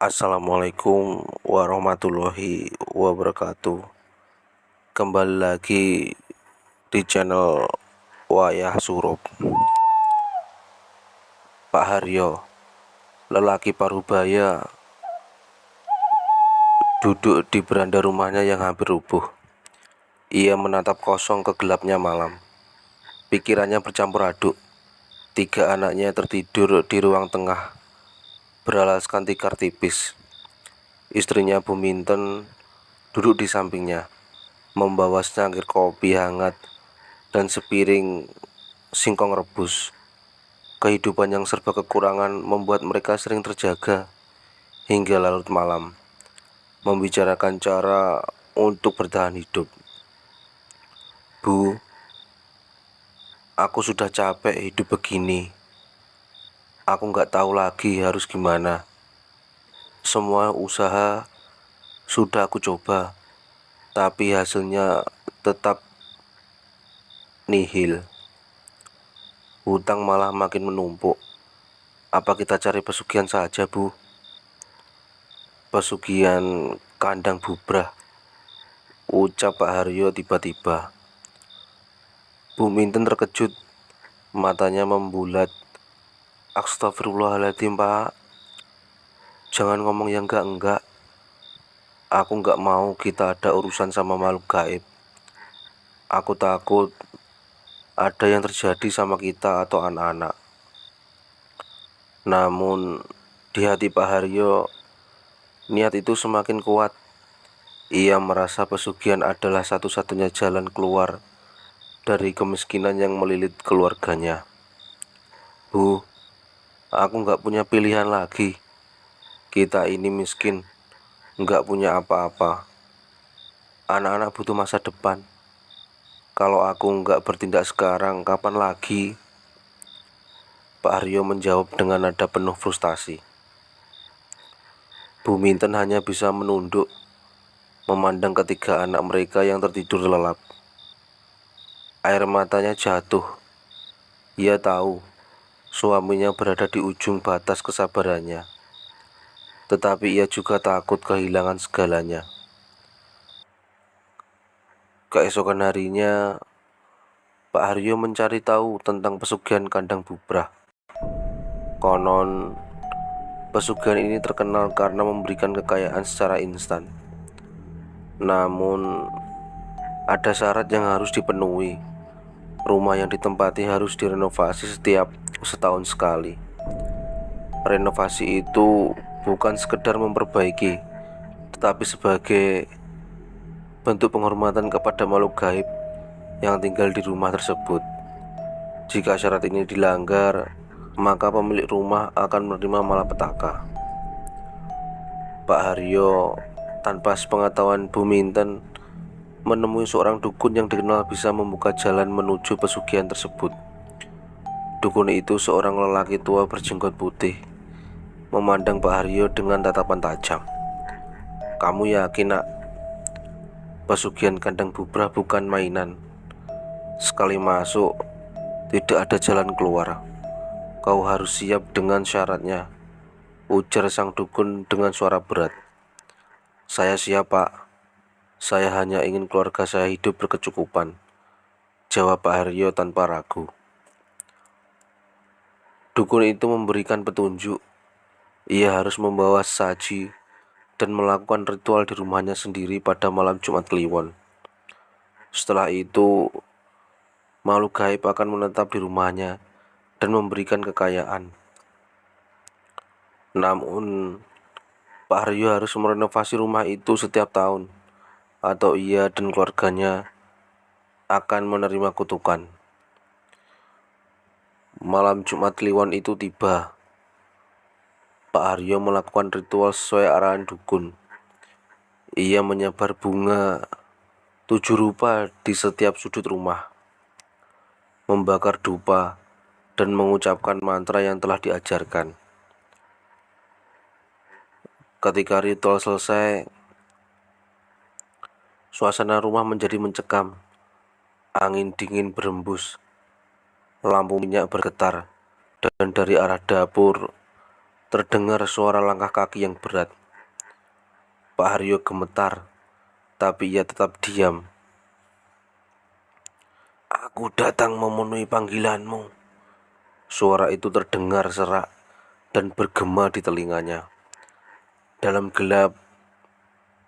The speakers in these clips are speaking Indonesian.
Assalamualaikum warahmatullahi wabarakatuh. Kembali lagi di channel Wayah Surup. Pak Haryo, lelaki parubaya, duduk di beranda rumahnya yang hampir rubuh. Ia menatap kosong ke gelapnya malam. Pikirannya bercampur aduk. 3 anaknya tertidur di ruang tengah, beralaskan tikar tipis. Istrinya Bu Minten duduk di sampingnya, membawa secangkir kopi hangat dan sepiring singkong rebus. Kehidupan yang serba kekurangan membuat mereka sering terjaga hingga larut malam, membicarakan cara untuk bertahan hidup. Bu, aku sudah capek hidup begini. Aku nggak tahu lagi harus gimana. Semua usaha sudah aku coba, tapi hasilnya tetap nihil. Hutang malah makin menumpuk. Apa kita cari pesugihan saja, Bu? Pesugihan kandang bubrah, ucap Pak Haryo tiba-tiba. Bu Minten terkejut, matanya membulat. Astagfirullahaladzim, Pak. Jangan ngomong yang enggak-enggak. Aku nggak mau kita ada urusan sama makhluk gaib. Aku takut ada yang terjadi sama kita atau anak-anak. Namun di hati Pak Haryo, niat itu semakin kuat. Ia merasa pesugihan adalah satu-satunya jalan keluar dari kemiskinan yang melilit keluarganya. Bu, aku nggak punya pilihan lagi. Kita ini miskin, nggak punya apa-apa. Anak-anak butuh masa depan. Kalau aku nggak bertindak sekarang, kapan lagi? Pak Haryo menjawab dengan nada penuh frustasi. Bu Minten hanya bisa menunduk, memandang ketiga anak mereka yang tertidur lelap. Air matanya jatuh. Ia tahu suaminya berada di ujung batas kesabarannya, tetapi ia juga takut kehilangan segalanya. Keesokan harinya, Pak Haryo mencari tahu tentang pesugihan kandang bubrah. Konon, pesugihan ini terkenal karena memberikan kekayaan secara instan. Namun, ada syarat yang harus dipenuhi. Rumah yang ditempati harus direnovasi setiap setahun sekali. Renovasi itu bukan sekedar memperbaiki, tetapi sebagai bentuk penghormatan kepada makhluk gaib yang tinggal di rumah tersebut. Jika syarat ini dilanggar, maka pemilik rumah akan menerima malapetaka. Pak Haryo, tanpa sepengetahuan Bu Minten, menemui seorang dukun yang dikenal bisa membuka jalan menuju pesugihan tersebut. Dukun itu seorang lelaki tua berjenggot putih, memandang Pak Haryo dengan tatapan tajam. Kamu yakin, Nak? Pesugihan kandang bubrah bukan mainan. Sekali masuk, tidak ada jalan keluar. Kau harus siap dengan syaratnya, ujar sang dukun dengan suara berat. Saya siap, Pak. Saya hanya ingin keluarga saya hidup berkecukupan, jawab Pak Haryo tanpa ragu. Dukun itu memberikan petunjuk. Ia harus membawa saji dan melakukan ritual di rumahnya sendiri pada malam Jumat Kliwon. Setelah itu, makhluk gaib akan menetap di rumahnya dan memberikan kekayaan. Namun, Pak Haryo harus merenovasi rumah itu setiap tahun, atau ia dan keluarganya akan menerima kutukan. Malam Jumat Kliwon itu tiba. Pak Haryo melakukan ritual sesuai arahan dukun. Ia menyebar bunga 7 rupa di setiap sudut rumah, membakar dupa, dan mengucapkan mantra yang telah diajarkan. Ketika ritual selesai, suasana rumah menjadi mencekam. Angin dingin berembus, lampu minyak bergetar, dan dari arah dapur Terdengar suara langkah kaki yang berat. Pak Haryo gemetar, tapi ia tetap diam. "Aku datang memenuhi panggilanmu." Suara itu terdengar serak dan bergema di telinganya. Dalam gelap,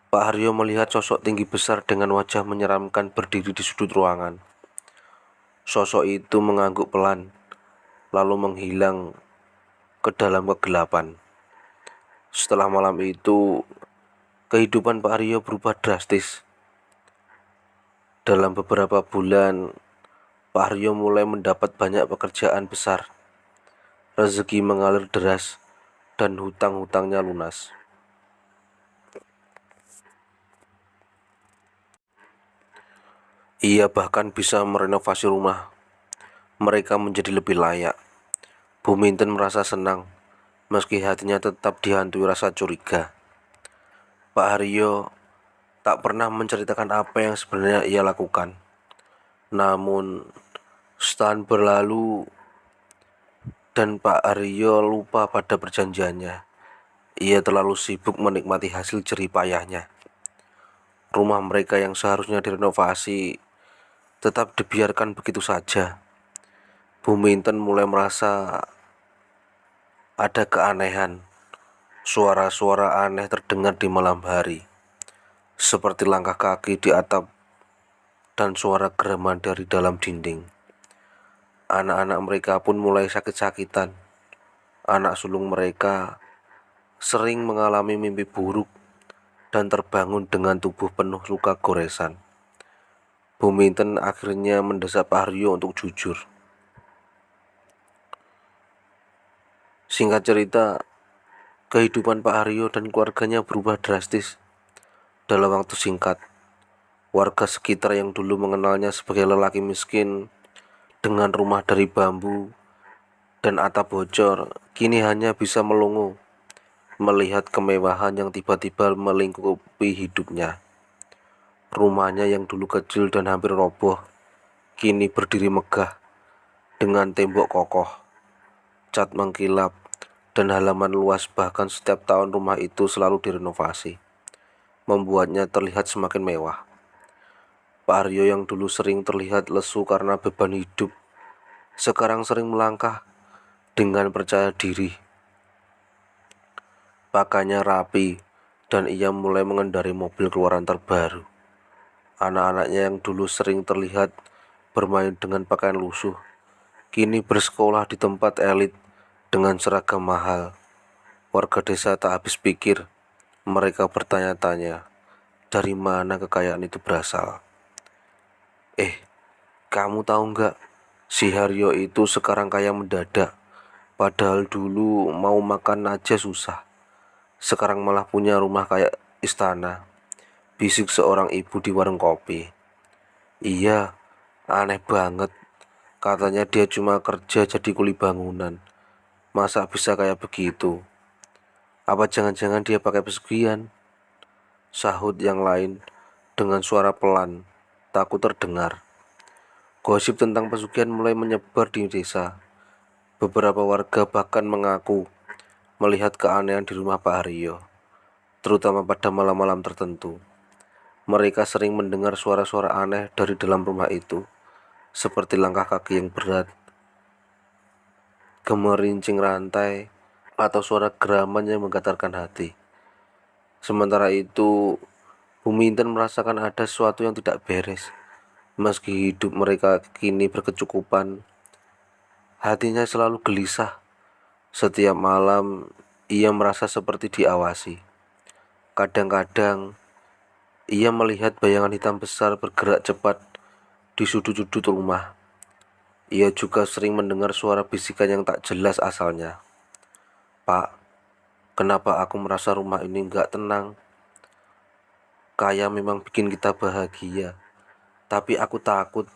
Pak Haryo melihat sosok tinggi besar dengan wajah menyeramkan berdiri di sudut ruangan. Sosok itu mengangguk pelan, lalu menghilang ke dalam kegelapan. Setelah malam itu, kehidupan Pak Haryo berubah drastis. Dalam beberapa bulan, Pak Haryo mulai mendapat banyak pekerjaan besar. Rezeki mengalir deras dan hutang-hutangnya lunas. Ia bahkan bisa merenovasi rumah mereka menjadi lebih layak. Bu Minten merasa senang, meski hatinya tetap dihantui rasa curiga. Pak Haryo tak pernah menceritakan apa yang sebenarnya ia lakukan. Namun, setahun berlalu dan Pak Haryo lupa pada perjanjiannya. Ia terlalu sibuk menikmati hasil jerih payahnya. Rumah mereka yang seharusnya direnovasi tetap dibiarkan begitu saja. Bu Minten mulai merasa ada keanehan. Suara-suara aneh terdengar di malam hari, seperti langkah kaki di atap dan suara geraman dari dalam dinding. Anak-anak mereka pun mulai sakit-sakitan. Anak sulung mereka sering mengalami mimpi buruk dan terbangun dengan tubuh penuh luka goresan. Bu Minten akhirnya mendesak Pak Haryo untuk jujur. Singkat cerita, kehidupan Pak Haryo dan keluarganya berubah drastis. Dalam waktu singkat, warga sekitar yang dulu mengenalnya sebagai lelaki miskin dengan rumah dari bambu dan atap bocor, kini hanya bisa melongo melihat kemewahan yang tiba-tiba melingkupi hidupnya. Rumahnya yang dulu kecil dan hampir roboh, kini berdiri megah dengan tembok kokoh, cat mengkilap, dan halaman luas. Bahkan setiap tahun rumah itu selalu direnovasi, membuatnya terlihat semakin mewah. Pak Haryo yang dulu sering terlihat lesu karena beban hidup, sekarang sering melangkah dengan percaya diri. Pakaiannya rapi, dan ia mulai mengendarai mobil keluaran terbaru. Anak-anaknya yang dulu sering terlihat bermain dengan pakaian lusuh, kini bersekolah di tempat elit dengan seragam mahal. Warga desa tak habis pikir. Mereka bertanya-tanya, dari mana kekayaan itu berasal? Kamu tahu nggak? Si Haryo itu sekarang kaya mendadak. Padahal dulu mau makan aja susah. Sekarang malah punya rumah kayak istana, bisik seorang ibu di warung kopi. Iya, aneh banget. Katanya dia cuma kerja jadi kuli bangunan. Masa bisa kayak begitu? Apa jangan-jangan dia pakai pesugihan? Sahut yang lain dengan suara pelan, takut terdengar. Gosip tentang pesugihan mulai menyebar di desa. Beberapa warga bahkan mengaku melihat keanehan di rumah Pak Haryo, terutama pada malam-malam tertentu. Mereka sering mendengar suara-suara aneh dari dalam rumah itu, seperti langkah kaki yang berat, gemerincing rantai, atau suara geraman yang menggetarkan hati. Sementara itu, Bu Minten merasakan ada sesuatu yang tidak beres. Meski hidup mereka kini berkecukupan, hatinya selalu gelisah. Setiap malam, ia merasa seperti diawasi. Kadang-kadang, ia melihat bayangan hitam besar bergerak cepat di sudut-sudut rumah. Ia juga sering mendengar suara bisikan yang tak jelas asalnya. "Pak, kenapa aku merasa rumah ini nggak tenang? Kaya memang bikin kita bahagia, tapi aku takut."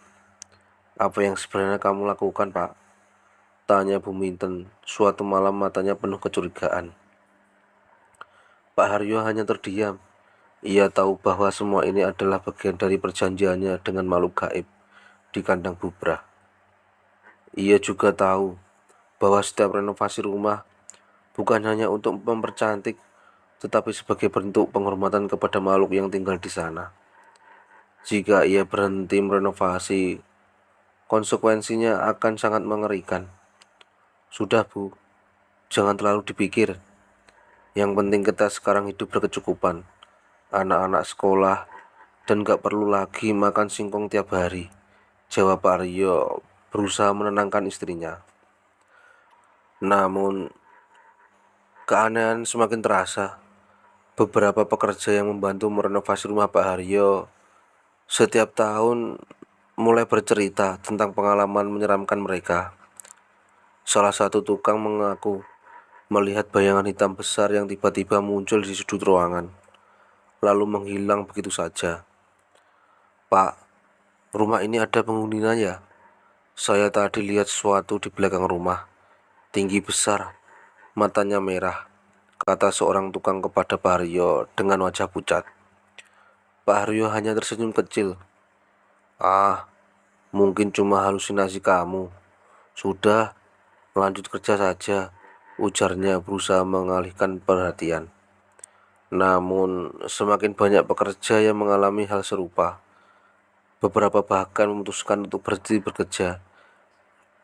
"Apa yang sebenarnya kamu lakukan, Pak?" tanya Bu Minten. Suatu malam matanya penuh kecurigaan. Pak Haryo hanya terdiam. Ia tahu bahwa semua ini adalah bagian dari perjanjiannya dengan makhluk gaib di kandang bubrah. Ia juga tahu bahwa setiap renovasi rumah bukan hanya untuk mempercantik, tetapi sebagai bentuk penghormatan kepada makhluk yang tinggal di sana. Jika ia berhenti merenovasi, konsekuensinya akan sangat mengerikan. Sudah Bu, jangan terlalu dipikir. Yang penting kita sekarang hidup berkecukupan. Anak-anak sekolah dan gak perlu lagi makan singkong tiap hari, jawab Pak Aryo berusaha menenangkan istrinya. Namun, keanehan semakin terasa. Beberapa pekerja yang membantu merenovasi rumah Pak Haryo setiap tahun mulai bercerita tentang pengalaman menyeramkan mereka. Salah satu tukang mengaku melihat bayangan hitam besar yang tiba-tiba muncul di sudut ruangan, lalu menghilang begitu saja. Pak, rumah ini ada penghuninya ya? Saya tadi lihat sesuatu di belakang rumah, tinggi besar, matanya merah, kata seorang tukang kepada Pak Haryo dengan wajah pucat. Pak Haryo hanya tersenyum kecil. Ah, mungkin cuma halusinasi kamu. Sudah, lanjut kerja saja, ujarnya berusaha mengalihkan perhatian. Namun, semakin banyak pekerja yang mengalami hal serupa. Beberapa bahkan memutuskan untuk berhenti bekerja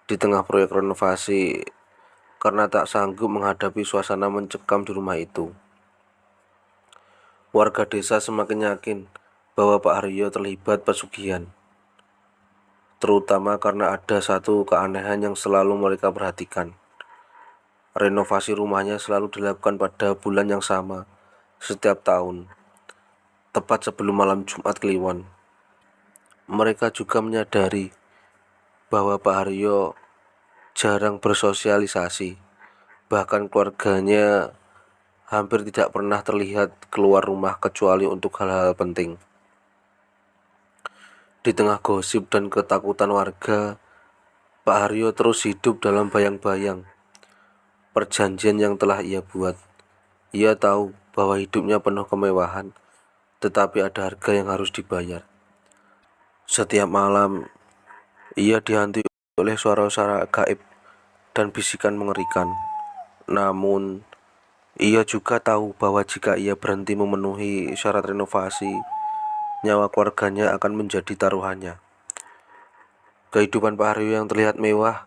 di tengah proyek renovasi karena tak sanggup menghadapi suasana mencekam di rumah itu. Warga desa semakin yakin bahwa Pak Haryo terlibat pesugihan, terutama karena ada satu keanehan yang selalu mereka perhatikan. Renovasi rumahnya selalu dilakukan pada bulan yang sama setiap tahun, tepat sebelum malam Jumat Kliwon. Mereka juga menyadari bahwa Pak Haryo jarang bersosialisasi, bahkan keluarganya hampir tidak pernah terlihat keluar rumah kecuali untuk hal-hal penting. Di tengah gosip dan ketakutan warga, Pak Haryo terus hidup dalam bayang-bayang perjanjian yang telah ia buat. Ia tahu bahwa hidupnya penuh kemewahan, tetapi ada harga yang harus dibayar. Setiap malam, ia dihantui oleh suara-suara gaib dan bisikan mengerikan. Namun, ia juga tahu bahwa jika ia berhenti memenuhi syarat renovasi, nyawa keluarganya akan menjadi taruhannya. Kehidupan Pak Haryo yang terlihat mewah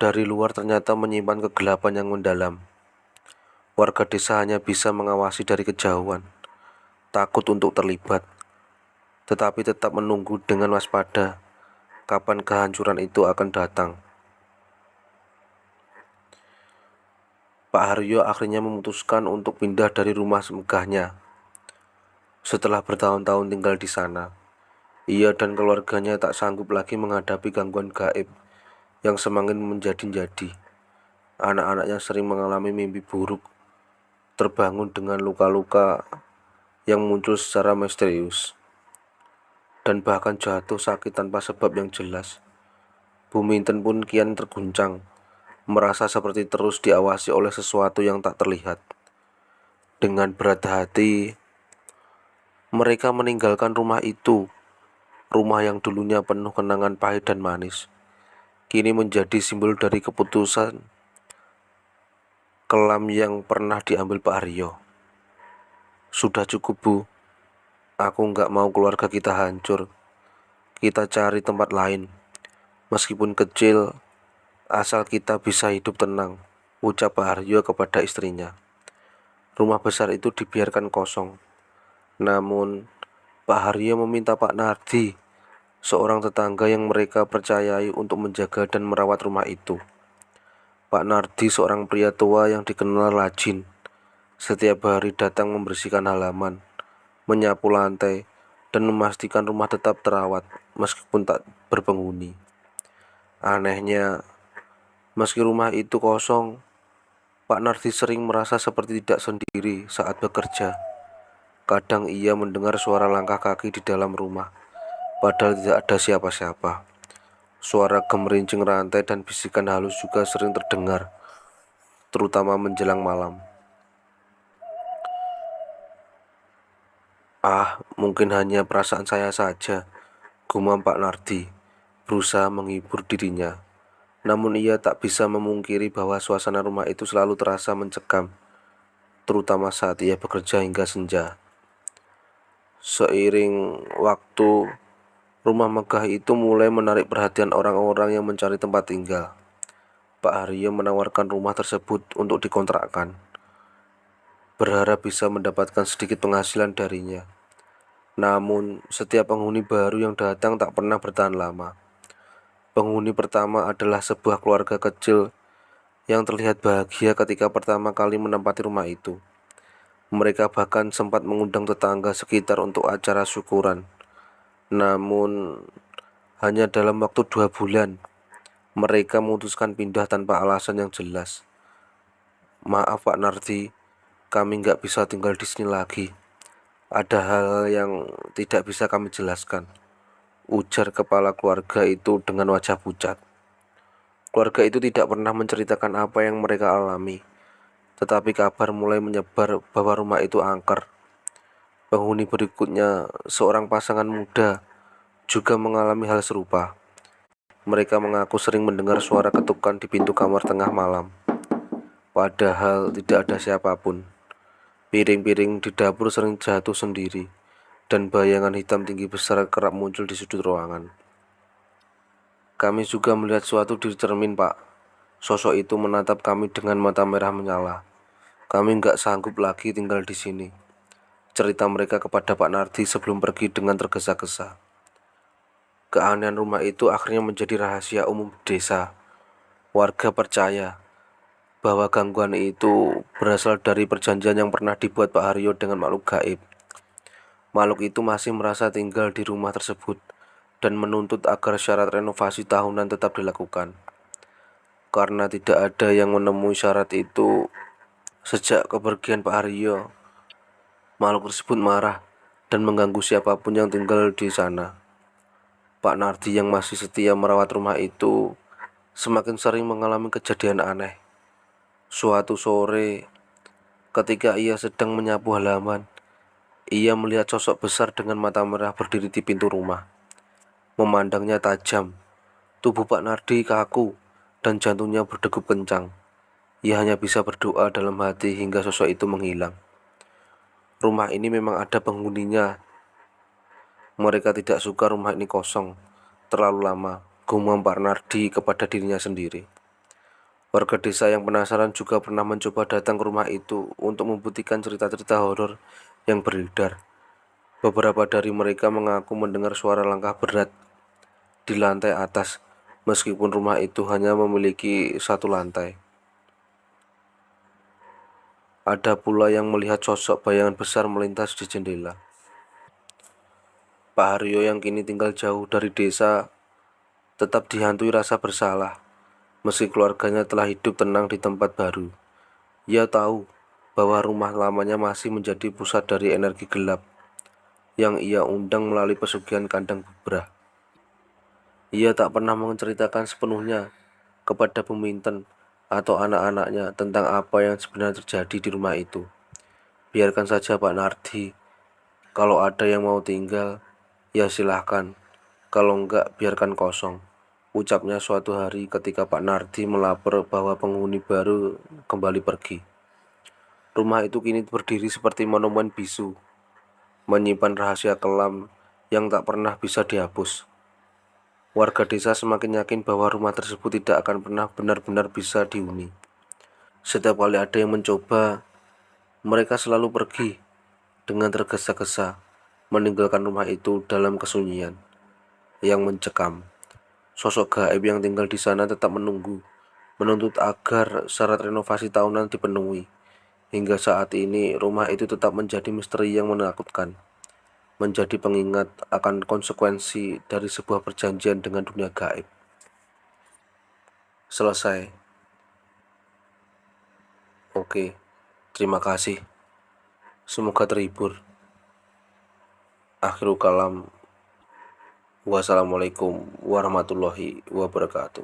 dari luar ternyata menyimpan kegelapan yang mendalam. Warga desa hanya bisa mengawasi dari kejauhan, takut untuk terlibat, tetapi tetap menunggu dengan waspada kapan kehancuran itu akan datang. Pak Haryo akhirnya memutuskan untuk pindah dari rumah megahnya. Setelah bertahun-tahun tinggal di sana, ia dan keluarganya tak sanggup lagi menghadapi gangguan gaib yang semakin menjadi-jadi. Anak-anaknya sering mengalami mimpi buruk, terbangun dengan luka-luka yang muncul secara misterius, dan bahkan jatuh sakit tanpa sebab yang jelas. Buminten pun kian terguncang, merasa seperti terus diawasi oleh sesuatu yang tak terlihat. Dengan berat hati, mereka meninggalkan rumah itu, rumah yang dulunya penuh kenangan pahit dan manis, kini menjadi simbol dari keputusan kelam yang pernah diambil Pak Haryo. Sudah cukup Bu, aku nggak mau keluarga kita hancur. Kita cari tempat lain, meskipun kecil, asal kita bisa hidup tenang, ucap Pak Haryo kepada istrinya. Rumah besar itu dibiarkan kosong. Namun, Pak Haryo meminta Pak Nardi, seorang tetangga yang mereka percayai, untuk menjaga dan merawat rumah itu. Pak Nardi seorang pria tua yang dikenal rajin. Setiap hari datang membersihkan halaman, menyapu lantai, dan memastikan rumah tetap terawat meskipun tak berpenghuni. Anehnya, meski rumah itu kosong, Pak Nardi sering merasa seperti tidak sendiri saat bekerja. Kadang ia mendengar suara langkah kaki di dalam rumah, padahal tidak ada siapa-siapa. Suara gemerincing rantai dan bisikan halus juga sering terdengar, terutama menjelang malam. Ah, mungkin hanya perasaan saya saja, gumam Pak Nardi, berusaha menghibur dirinya. Namun ia tak bisa memungkiri bahwa suasana rumah itu selalu terasa mencekam, terutama saat ia bekerja hingga senja. Seiring waktu, rumah megah itu mulai menarik perhatian orang-orang yang mencari tempat tinggal. Pak Haryo menawarkan rumah tersebut untuk dikontrakkan, berharap bisa mendapatkan sedikit penghasilan darinya. Namun, setiap penghuni baru yang datang tak pernah bertahan lama. Penghuni pertama adalah sebuah keluarga kecil yang terlihat bahagia ketika pertama kali menempati rumah itu. Mereka bahkan sempat mengundang tetangga sekitar untuk acara syukuran. Namun, hanya dalam waktu 2 bulan, mereka memutuskan pindah tanpa alasan yang jelas. "Maaf Pak Nardi, kami nggak bisa tinggal di sini lagi. Ada hal yang tidak bisa kami jelaskan," ujar kepala keluarga itu dengan wajah pucat. Keluarga itu tidak pernah menceritakan apa yang mereka alami, tetapi kabar mulai menyebar bahwa rumah itu angker. Penghuni berikutnya, seorang pasangan muda, juga mengalami hal serupa. Mereka mengaku sering mendengar suara ketukan di pintu kamar tengah malam, padahal tidak ada siapapun. Piring-piring di dapur sering jatuh sendiri, dan bayangan hitam tinggi besar kerap muncul di sudut ruangan. "Kami juga melihat suatu di cermin, Pak. Sosok itu menatap kami dengan mata merah menyala. Kami nggak sanggup lagi tinggal di sini," cerita mereka kepada Pak Nardi sebelum pergi dengan tergesa-gesa. Keanehan rumah itu akhirnya menjadi rahasia umum desa. Warga percaya bahwa gangguan itu berasal dari perjanjian yang pernah dibuat Pak Haryo dengan makhluk gaib. Makhluk itu masih merasa tinggal di rumah tersebut dan menuntut agar syarat renovasi tahunan tetap dilakukan. Karena tidak ada yang menemui syarat itu sejak kepergian Pak Haryo, makhluk tersebut marah dan mengganggu siapapun yang tinggal di sana. Pak Nardi yang masih setia merawat rumah itu semakin sering mengalami kejadian aneh. Suatu sore, ketika ia sedang menyapu halaman, ia melihat sosok besar dengan mata merah berdiri di pintu rumah. Memandangnya tajam, tubuh Pak Nardi kaku dan jantungnya berdegup kencang. Ia hanya bisa berdoa dalam hati hingga sosok itu menghilang. Rumah ini memang ada penghuninya. Mereka tidak suka rumah ini kosong terlalu lama, gumam Pak Nardi kepada dirinya sendiri. Warga desa yang penasaran juga pernah mencoba datang ke rumah itu untuk membuktikan cerita-cerita horor yang beredar. Beberapa dari mereka mengaku mendengar suara langkah berat di lantai atas, meskipun rumah itu hanya memiliki satu lantai. Ada pula yang melihat sosok bayangan besar melintas di jendela. Pak Haryo yang kini tinggal jauh dari desa tetap dihantui rasa bersalah, meski keluarganya telah hidup tenang di tempat baru. Ia tahu bahwa rumah lamanya masih menjadi pusat dari energi gelap yang ia undang melalui pesugihan kandang bubrah. Ia tak pernah menceritakan sepenuhnya kepada Buminten atau anak-anaknya tentang apa yang sebenarnya terjadi di rumah itu. "Biarkan saja Pak Nardi, kalau ada yang mau tinggal, ya silahkan, kalau enggak biarkan kosong," ucapnya suatu hari ketika Pak Nardi melapor bahwa penghuni baru kembali pergi. Rumah itu kini berdiri seperti monumen bisu, menyimpan rahasia kelam yang tak pernah bisa dihapus. Warga desa semakin yakin bahwa rumah tersebut tidak akan pernah benar-benar bisa dihuni. Setiap kali ada yang mencoba, mereka selalu pergi dengan tergesa-gesa, meninggalkan rumah itu dalam kesunyian yang mencekam. Sosok gaib yang tinggal di sana tetap menunggu, menuntut agar syarat renovasi tahunan dipenuhi. Hingga saat ini, rumah itu tetap menjadi misteri yang menakutkan, menjadi pengingat akan konsekuensi dari sebuah perjanjian dengan dunia gaib. Selesai. Oke, terima kasih. Semoga terhibur. Akhirul kalam. Wassalamualaikum warahmatullahi wabarakatuh.